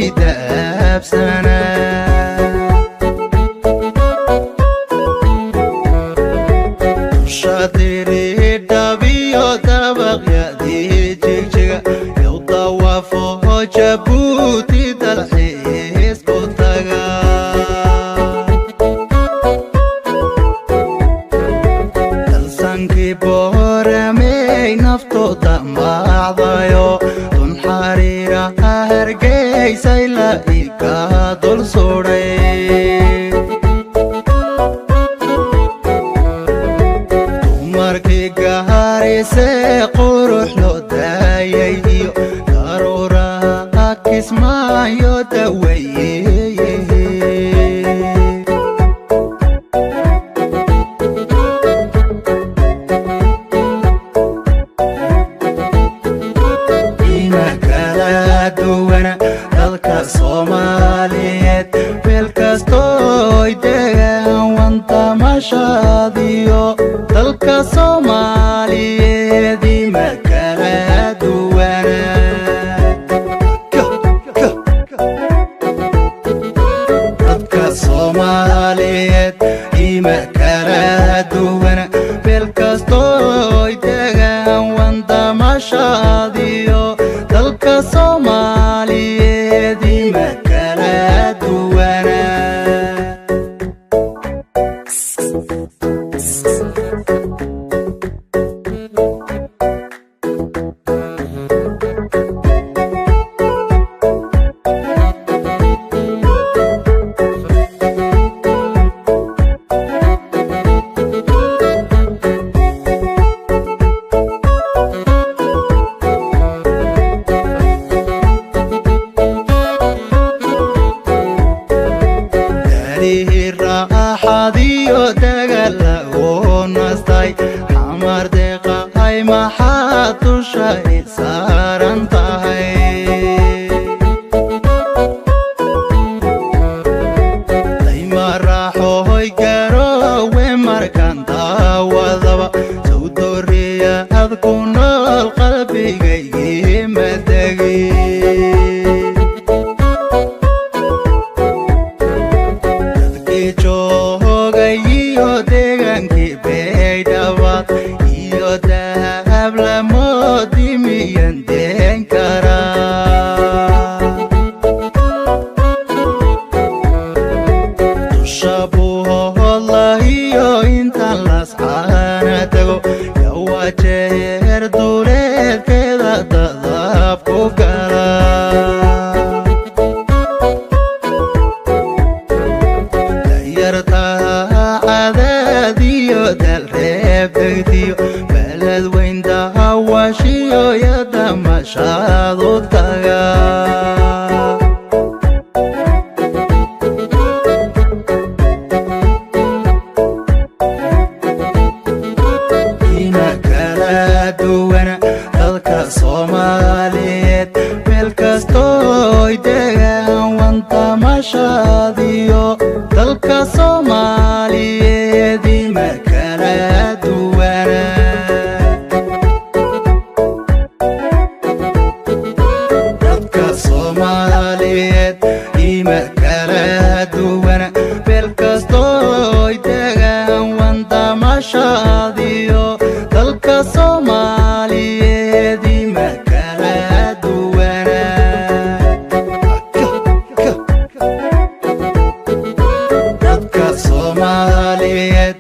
داب سنة شاطري دابيو دابق يدي جيجيغا يوضوافو جابوتي دالحيس بوتاغا دالسانكي بورمي نفتو دماغدايو دون حريرا هرقيساي لايكا دول سوري se qurux loo daayay daruuraha kismaayo daweeyey ina kala duwana dalka Soomaaliyeed meel kastoo degaan wanta mashaadiyo dalka Soomaaliyeed ma kala duwana dalka Soomaaliyeed ma kala duwana meel kastoo degaan wanta mashaadiyo dalka Soomaaliyeed ma kala duwana راحاديو دغلا ونستاي حمر دقاي ما حاتو شاي سارنتاي دايما راحو هوي غارو ومركان داوادبا سودوريا ادكون القلبي غي مدغي wajeer duleedkeeda dadab ku gala dayartaha cadaadiyo dalreeb degdiyo beled weyn dahawashiyo yadamashaadu taga Soomaaliyeed meel kastoo degaan wanta mashaadiyo dalka Soomaaliyeed ma kala duwana dalka Soomaaliyeed ma kala duwana meel kastoo degaan wanta mashaadiyo dalka Soomaaliyeed Soomaaliyeed